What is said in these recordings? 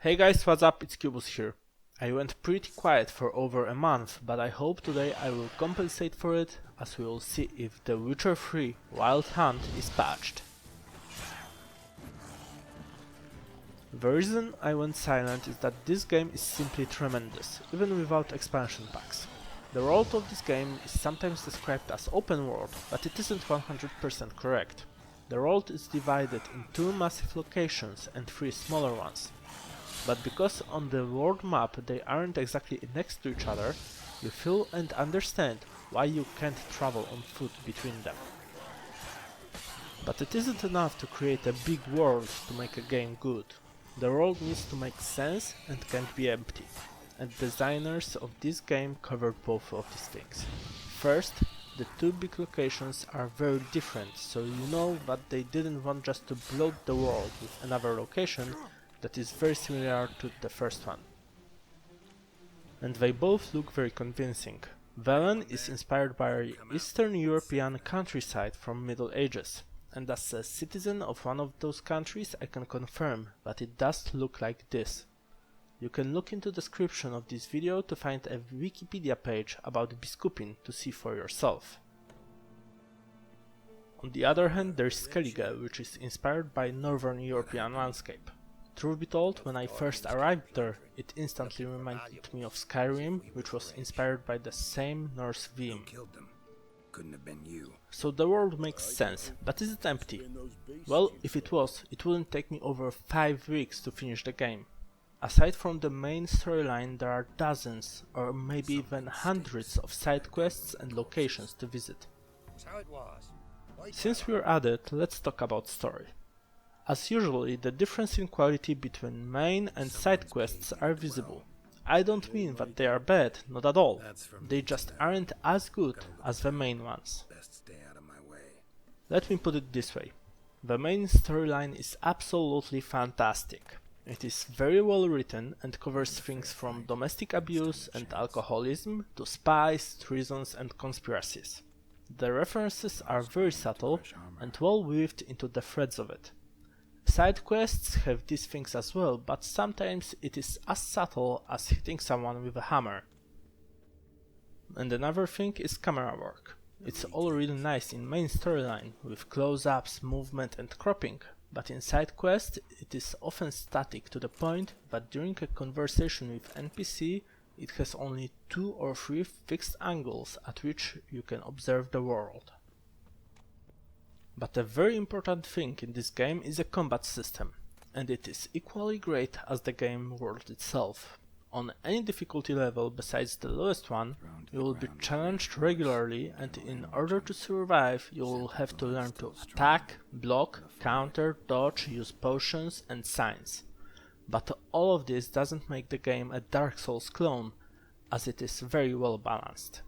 Hey guys, what's up? It's Cubus here. I went pretty quiet for over a month, but I hope today I will compensate for it, as we will see if The Witcher 3 Wild Hunt is patched. The reason I went silent is that this game is simply tremendous, even without expansion packs. The world of this game is sometimes described as open world, but it isn't 100% correct. The world is divided in two massive locations and three smaller ones. But because on the world map they aren't exactly next to each other, you feel and understand why you can't travel on foot between them. But it isn't enough to create a big world to make a game good. The world needs to make sense and can't be empty. And designers of this game covered both of these things. First, the two big locations are very different, so you know that they didn't want just to bloat the world with another location that is very similar to the first one. And they both look very convincing. Velen is inspired by Eastern European countryside from Middle Ages, and as a citizen of one of those countries I can confirm that it does look like this. You can look into the description of this video to find a Wikipedia page about Biskupin to see for yourself. On the other hand, there is Skellige, which is inspired by Northern European landscape. Truth be told, when I first arrived there, it instantly reminded me of Skyrim, which was inspired by the same Norse theme. So the world makes sense, but is it empty? Well, if it was, it wouldn't take me over 5 weeks to finish the game. Aside from the main storyline, there are dozens, or maybe even hundreds of side quests and locations to visit. Since we're at it, let's talk about story. As usually, the difference in quality between main and side quests are visible. I don't mean that they are bad, not at all. They just aren't as good as the main ones. Let me put it this way. The main storyline is absolutely fantastic. It is very well written and covers things from domestic abuse and alcoholism to spies, treasons and conspiracies. The references are very subtle and well weaved into the threads of it. Side quests have these things as well, but sometimes it is as subtle as hitting someone with a hammer. And another thing is camera work. It's all really nice in main storyline, with close-ups, movement and cropping, but in side quests it is often static to the point that during a conversation with NPC it has only 2 or 3 fixed angles at which you can observe the world. But a very important thing in this game is a combat system, and it is equally great as the game world itself. On any difficulty level besides the lowest one, you will be challenged regularly, and in order to survive you will have to learn to attack, block, counter, dodge, use potions and signs. But all of this doesn't make the game a Dark Souls clone, as it is very well balanced.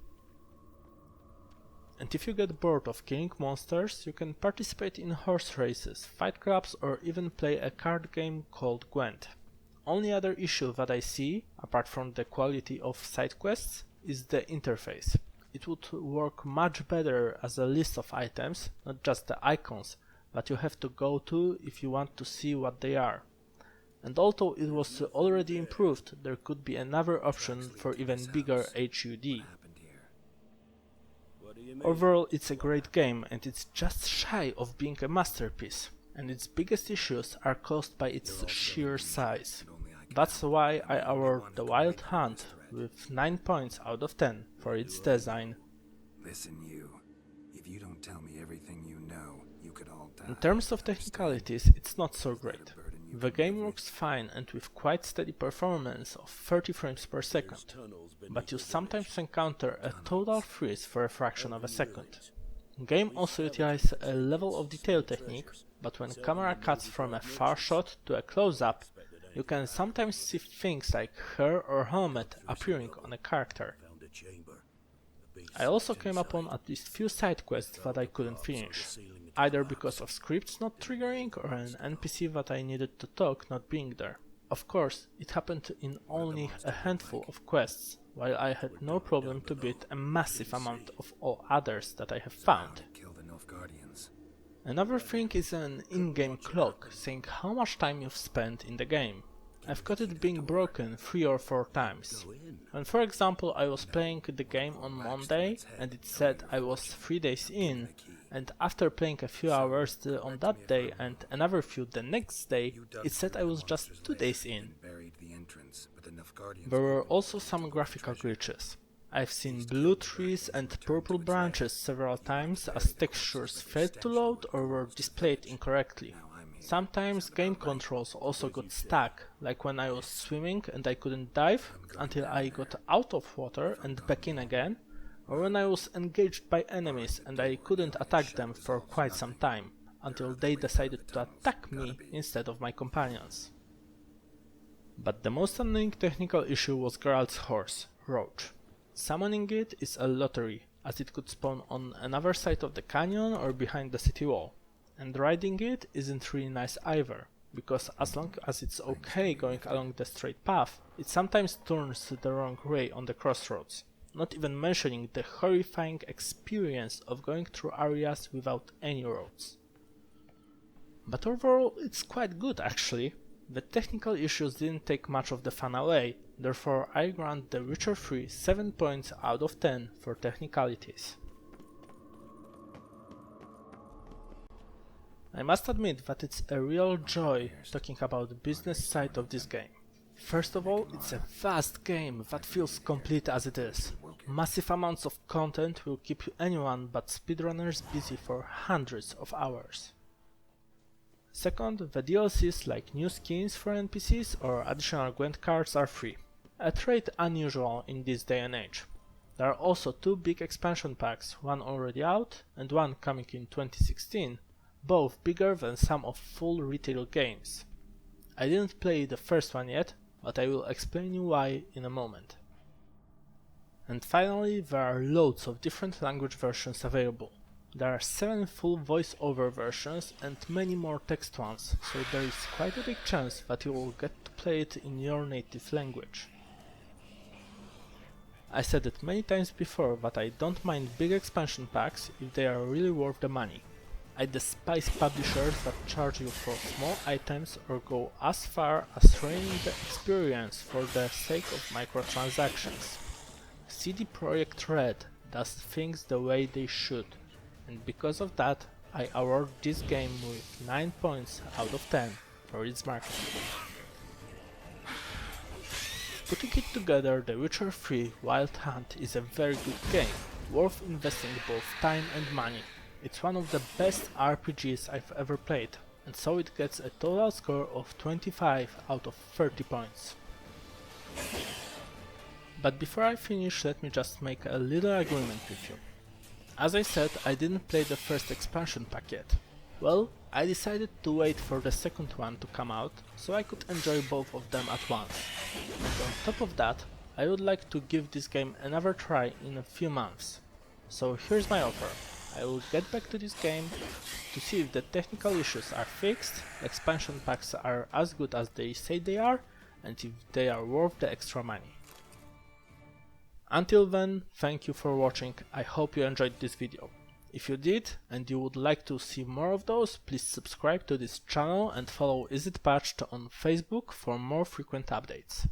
And if you get bored of killing monsters, you can participate in horse races, fight clubs or even play a card game called Gwent. Only other issue that I see, apart from the quality of side quests, is the interface. It would work much better as a list of items, not just the icons, that you have to go to if you want to see what they are. And although it was already improved, there could be another option for even bigger HUD. Overall, it's a great game and it's just shy of being a masterpiece, and its biggest issues are caused by its sheer size. That's why I award The Wild Hunt with 9 points out of 10 for its design. In terms of technicalities, it's not so great. The game works fine and with quite steady performance of 30 frames per second, but you sometimes encounter a total freeze for a fraction of a second. The game also utilizes a level of detail technique, but when camera cuts from a far shot to a close-up, you can sometimes see things like hair or helmet appearing on a character. I also came upon at least few side quests that I couldn't finish, either because of scripts not triggering or an NPC that I needed to talk not being there. Of course, it happened in only a handful of quests, while I had no problem to beat a massive amount of all others that I have found. Another thing is an in-game clock, saying how much time you've spent in the game. I've got it being broken 3 or 4 times. When for example I was playing the game on Monday and it said I was 3 days in, and after playing a few hours on that day and another few the next day, it said I was just 2 days in. There were also some graphical glitches. I've seen blue trees and purple branches several times as textures failed to load or were displayed incorrectly. Sometimes game controls also got stuck, like when I was swimming and I couldn't dive until I got out of water and back in again, or when I was engaged by enemies and I couldn't attack them for quite some time, until they decided to attack me instead of my companions. But the most annoying technical issue was Geralt's horse, Roach. Summoning it is a lottery, as it could spawn on another side of the canyon or behind the city wall. And riding it isn't really nice either, because as long as it's okay going along the straight path, it sometimes turns the wrong way on the crossroads, not even mentioning the horrifying experience of going through areas without any roads. But overall it's quite good actually. The technical issues didn't take much of the fun away, therefore I grant The Witcher 3 7 points out of 10 for technicalities. I must admit that it's a real joy talking about the business side of this game. First of all, it's a vast game that feels complete as it is. Massive amounts of content will keep anyone but speedrunners busy for hundreds of hours. Second, the DLCs like new skins for NPCs or additional Gwent cards are free, a trait unusual in this day and age. There are also 2 big expansion packs, one already out and one coming in 2016, both bigger than some of full retail games. I didn't play the first one yet, but I will explain you why in a moment. And finally, there are loads of different language versions available. There are 7 full voice-over versions and many more text ones, so there is quite a big chance that you will get to play it in your native language. I said it many times before that I don't mind big expansion packs if they are really worth the money. I despise publishers that charge you for small items or go as far as ruining the experience for the sake of microtransactions. CD Projekt Red does things the way they should, and because of that I award this game with 9 points out of 10 for its marketing. Putting it together, The Witcher 3 Wild Hunt is a very good game, worth investing both time and money. It's one of the best RPGs I've ever played, and so it gets a total score of 25 out of 30 points. But before I finish, let me just make a little agreement with you. As I said, I didn't play the first expansion pack yet. Well, I decided to wait for the second one to come out, so I could enjoy both of them at once. And on top of that, I would like to give this game another try in a few months. So here's my offer. I will get back to this game to see if the technical issues are fixed, expansion packs are as good as they say they are, and if they are worth the extra money. Until then, thank you for watching, I hope you enjoyed this video. If you did, and you would like to see more of those, please subscribe to this channel and follow Is It Patched on Facebook for more frequent updates.